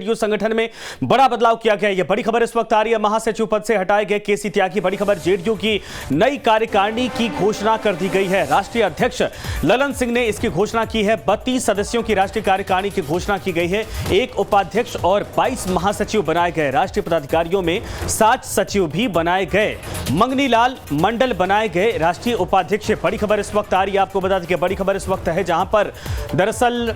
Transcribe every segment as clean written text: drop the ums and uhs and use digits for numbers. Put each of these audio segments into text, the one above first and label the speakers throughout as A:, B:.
A: JDU संगठन में बड़ा बदलाव किया गया है। यह बड़ी खबर इस वक्त आ रही है। महासचिव पद से हटाए गए केसी त्यागी। बड़ी खबर, जेडीयू की नई कार्यकारिणी की घोषणा कर दी गई है। राष्ट्रीय अध्यक्ष ललन सिंह ने इसकी घोषणा की है। 32 सदस्यों की राष्ट्रीय कार्यकारिणी की घोषणा की गई है। 1 उपाध्यक्ष और 22 महासचिव बनाए गए। राष्ट्रीय पदाधिकारियों में 7 सचिव भी बनाए गए। मंगनी लाल मंडल बनाए गए राष्ट्रीय उपाध्यक्ष। बड़ी खबर इस वक्त आ रही है। आपको बता दें कि बड़ी खबर इस वक्त है जहां पर दरअसल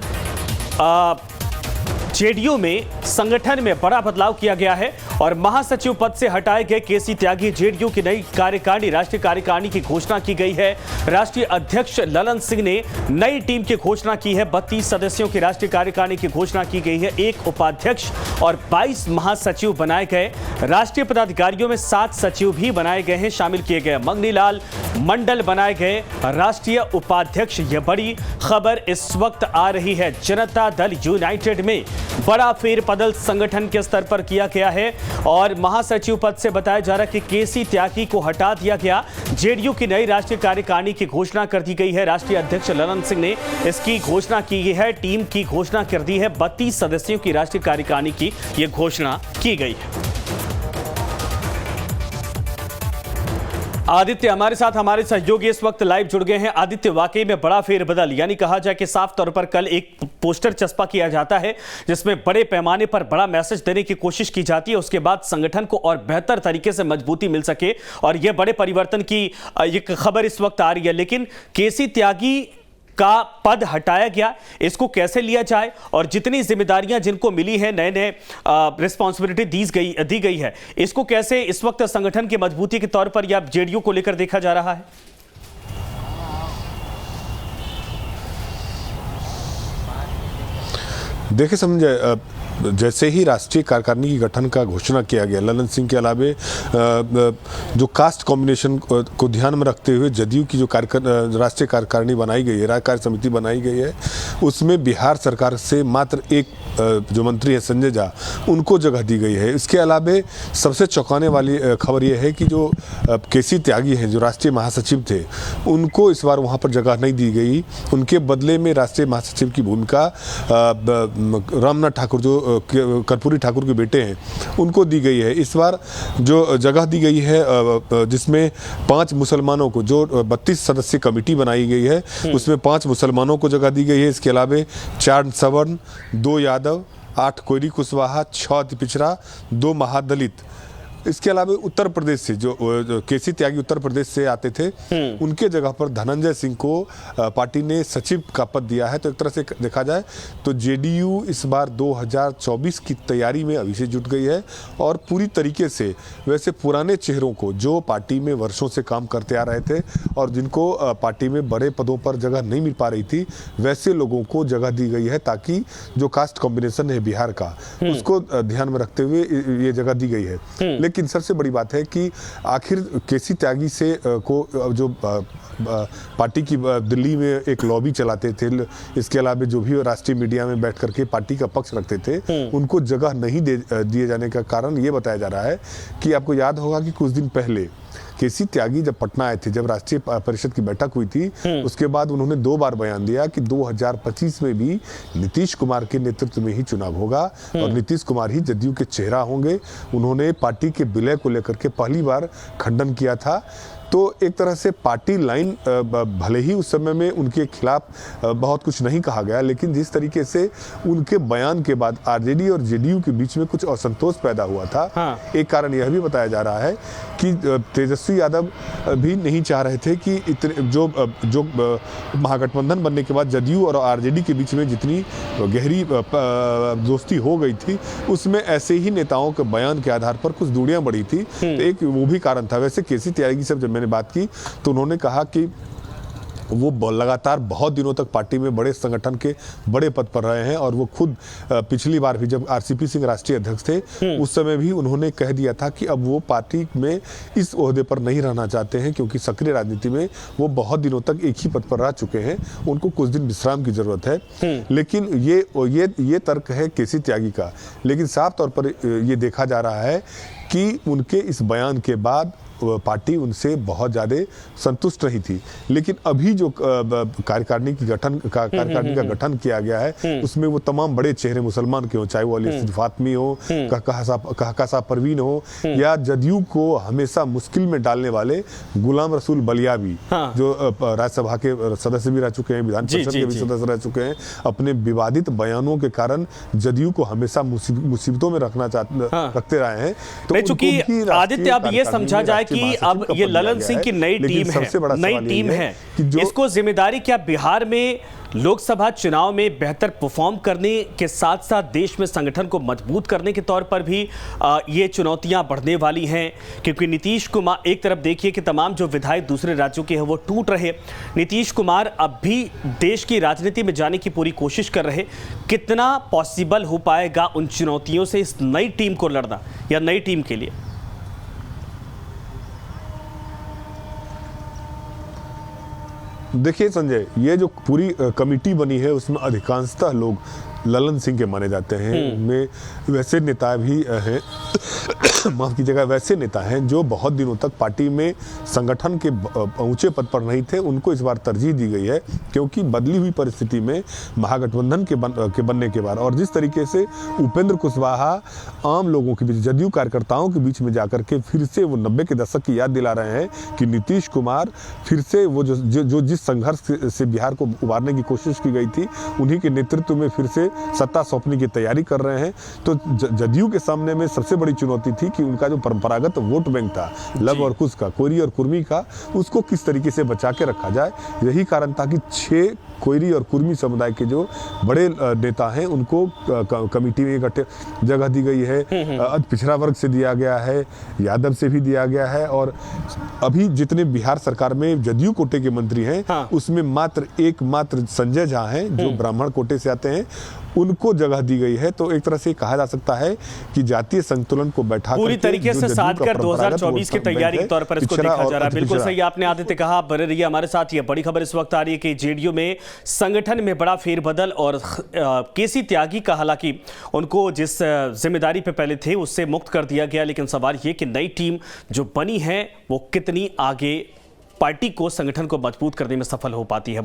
A: जेडीयू में संगठन में बड़ा बदलाव किया गया है और महासचिव पद से हटाए गए केसी त्यागी। जेडीयू की नई कार्यकारिणी, राष्ट्रीय कार्यकारिणी की घोषणा की गई है। राष्ट्रीय अध्यक्ष ललन सिंह ने नई टीम की घोषणा की है। 32 सदस्यों की राष्ट्रीय कार्यकारिणी की घोषणा की गई है। 1 उपाध्यक्ष और 22 महासचिव बनाए गए। राष्ट्रीय पदाधिकारियों में 7 सचिव भी बनाए गए हैं, शामिल किए गए। मंगनी लाल मंडल बनाए गए राष्ट्रीय उपाध्यक्ष। यह बड़ी खबर इस वक्त आ रही है। जनता दल यूनाइटेड में बड़ा फेरबदल संगठन के स्तर पर किया गया है और महासचिव पद से बताया जा रहा है कि केसी त्यागी को हटा दिया गया। जेडीयू की नई राष्ट्रीय कार्यकारिणी की घोषणा कर दी गई है। राष्ट्रीय अध्यक्ष ललन सिंह ने इसकी घोषणा की है। टीम की घोषणा कर दी है। 32 सदस्यों की राष्ट्रीय कार्यकारिणी की यह घोषणा की गई है। आदित्य हमारे साथ, हमारे सहयोगी इस वक्त लाइव जुड़ गए हैं। आदित्य, वाकई में बड़ा फेरबदल, यानी कहा जाए कि साफ तौर पर कल एक पोस्टर चस्पा किया जाता है जिसमें बड़े पैमाने पर बड़ा मैसेज देने की कोशिश की जाती है, उसके बाद संगठन को और बेहतर तरीके से मजबूती मिल सके, और यह बड़े परिवर्तन की एक खबर इस वक्त आ रही है। लेकिन केसी त्यागी का पद हटाया गया, इसको कैसे लिया जाए और जितनी जिम्मेदारियां जिनको मिली है, नए नए रिस्पॉन्सिबिलिटी दी गई है, इसको कैसे इस वक्त संगठन की मजबूती के तौर पर या जेडीयू को लेकर देखा जा रहा है?
B: देखिए समझे, जैसे ही राष्ट्रीय कार्यकारिणी की गठन का घोषणा किया गया, ललन सिंह के अलावे जो कास्ट कॉम्बिनेशन को ध्यान में रखते हुए जदयू की जो राष्ट्रीय कार्यकारिणी बनाई गई है, राज्य कार्य समिति बनाई गई है, उसमें बिहार सरकार से मात्र एक जो मंत्री है संजय झा, उनको जगह दी गई है। इसके अलावे सबसे चौंकाने वाली खबर यह है कि जो केसी त्यागी हैं, जो राष्ट्रीय महासचिव थे, उनको इस बार वहाँ पर जगह नहीं दी गई। उनके बदले में राष्ट्रीय महासचिव की भूमिका रामनाथ ठाकुर, जो कर्पूरी ठाकुर के बेटे हैं, उनको दी गई है। इस बार जो जगह दी गई है जिसमें 5 मुसलमानों को, जो 32 सदस्यीय कमेटी बनाई गई है, उसमें 5 मुसलमानों को जगह दी गई है। इसके अलावे 4 सवर्ण, 2 यादव, 8 कोयरी कुशवाहा, 6 अति पिछड़ा, 2 महादलित। इसके अलावा उत्तर प्रदेश से जो केसी त्यागी उत्तर प्रदेश से आते थे, उनके जगह पर धनंजय सिंह को पार्टी ने सचिव का पद दिया है। तो एक तरह से देखा जाए तो जेडीयू इस बार 2024 की तैयारी में अभी से जुट गई है और पूरी तरीके से वैसे पुराने चेहरों को, जो पार्टी में वर्षों से काम करते आ रहे थे और जिनको पार्टी में बड़े पदों पर जगह नहीं मिल पा रही थी, वैसे लोगों को जगह दी गई है ताकि जो कास्ट कॉम्बिनेशन है बिहार का, उसको ध्यान में रखते हुए ये जगह दी गई है। लेकिन सबसे बड़ी बात है कि आखिर केसी त्यागी से को जो पार्टी की दिल्ली में एक लॉबी चलाते थे, इसके अलावा जो भी राष्ट्रीय मीडिया में बैठ करके पार्टी का पक्ष रखते थे, उनको जगह नहीं दिए जाने का कारण ये बताया जा रहा है कि आपको याद होगा कि कुछ दिन पहले केसी त्यागी जब पटना आए थे, जब राष्ट्रीय परिषद की बैठक हुई थी, उसके बाद उन्होंने 2 बार बयान दिया कि 2025 में भी नीतीश कुमार के नेतृत्व में ही चुनाव होगा और नीतीश कुमार ही जदयू के चेहरा होंगे। उन्होंने पार्टी के विलय को लेकर के पहली बार खंडन किया था। तो एक तरह से पार्टी लाइन, भले ही उस समय में उनके खिलाफ बहुत कुछ नहीं कहा गया, लेकिन जिस तरीके से उनके बयान के बाद आरजेडी और जेडीयू के बीच में कुछ असंतोष पैदा हुआ था। एक कारण यह भी बताया जा रहा है कि तेजस्वी यादव भी नहीं चाह रहे थे कि इतने जो महागठबंधन बनने के बाद जदयू और आरजेडी के बीच में जितनी गहरी दोस्ती हो गई थी, उसमें ऐसे ही नेताओं के बयान के आधार पर कुछ दूरियां बढ़ी थी। तो एक वो भी कारण था। वैसे केसी त्यागी से जब मैंने बात की तो उन्होंने कहा कि वो लगातार बहुत दिनों तक पार्टी में बड़े संगठन के बड़े पद पर रहे हैं और वो खुद पिछली बार भी जब आरसीपी सिंह राष्ट्रीय अध्यक्ष थे, उस समय भी उन्होंने कह दिया था कि अब वो पार्टी में इस ओहदे पर नहीं रहना चाहते हैं, क्योंकि सक्रिय राजनीति में वो बहुत दिनों तक एक ही पद पर रह चुके हैं, उनको कुछ दिन विश्राम की जरूरत है। लेकिन ये तर्क है केसी त्यागी का। लेकिन साफ तौर पर ये देखा जा रहा है कि उनके इस बयान के बाद पार्टी उनसे बहुत ज़्यादा संतुष्ट रही थी। लेकिन अभी जो कार्यकारिणी का गठन किया गया है, उसमें वो तमाम बड़े चेहरे मुसलमान के हो, चाहे वो अली फातमी हो, कहकशा परवीन हो, या जदयू को हमेशा मुश्किल में डालने वाले गुलाम रसूल बलियावी, जो राज्यसभा के सदस्य भी रह चुके हैं, विधान परिषद के भी सदस्य रह चुके हैं, अपने विवादित बयानों के कारण जदयू को हमेशा मुसीबतों में रखते रहे हैं। तो
A: चूंकि आदित्य अब ये समझा जाए कि अब ये ललन सिंह की नई टीम है, इसको जिम्मेदारी क्या बिहार में लोकसभा चुनाव में बेहतर परफॉर्म करने के साथ साथ देश में संगठन को मजबूत करने के तौर पर भी ये चुनौतियां बढ़ने वाली हैं? क्योंकि नीतीश कुमार, एक तरफ देखिए कि तमाम जो विधायक दूसरे राज्यों के हैं वो टूट रहे, नीतीश कुमार अब भी देश की राजनीति में जाने की पूरी कोशिश कर रहे। कितना पॉसिबल हो पाएगा उन चुनौतियों से इस नई टीम को लड़ना, या नई टीम के लिए?
B: देखिए संजय, ये जो पूरी कमेटी बनी है उसमें अधिकांशतः लोग ललन सिंह के माने जाते हैं। उनमें वैसे नेता भी हैं माफ कीजिएगा, वैसे नेता हैं जो बहुत दिनों तक पार्टी में संगठन के ऊंचे पद पर नहीं थे। उनको इस बार तरजीह दी गई है क्योंकि बदली हुई परिस्थिति में महागठबंधन के बनने के बाद, और जिस तरीके से उपेंद्र कुशवाहा आम लोगों के बीच, जदयू कार्यकर्ताओं के बीच में जाकर के फिर से वो 90 के दशक की याद दिला रहे हैं कि नीतीश कुमार फिर से वो जो जिस संघर्ष से बिहार को उबारने की कोशिश की गई थी, उन्हीं के नेतृत्व में फिर से सत्ता सौंपने की तैयारी कर रहे हैं। तो जदयू के सामने में सबसे बड़ी चुनौती थी कि उनका जो परंपरागत वोट बैंक था, लव और कुश का, कोयरी और कुर्मी का, उसको किस तरीके से बचा के रखा जाए। यही कारण था कि 6 कोयरी और कुर्मी समुदाय के जो बड़े नेता हैं उनको कमेटी में जगह दी गई है। पिछड़ा वर्ग से दिया गया है, यादव से भी दिया गया है, और अभी जितने बिहार सरकार में जदयू कोटे के मंत्री हैं उसमें मात्र संजय झा हैं जो ब्राह्मण कोटे से आते हैं, उनको जगह दी गई है। तो एक तरह से कहा जा सकता है कि जातीय संतुलन को बैठा
A: पूरी तरीके से साध कर 2024 की तैयारी के तौर पर इसको देखा जा रहा है। बिल्कुल सही आपने आदित्य कहा। बने रहिए हमारे साथ। ये बड़ी खबर इस वक्त आ रही है कि जेडीयू में संगठन में बड़ा फेरबदल, और केसी त्यागी का हालांकि उनको जिस जिम्मेदारी पे पहले थे उससे मुक्त कर दिया गया, लेकिन सवाल ये कि नई टीम जो बनी है वो कितनी आगे पार्टी को, संगठन को मजबूत करने में सफल हो पाती है।